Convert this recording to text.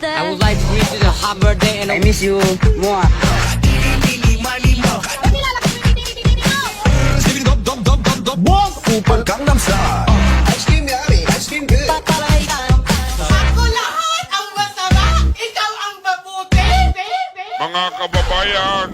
I would like to wish you a happy birthday and I miss you more. Upang Gangnam Style. Ice cream yummy, ice cream good. Ako lahat ang masama, ikaw ang mabuti, baby. Mga kababayan,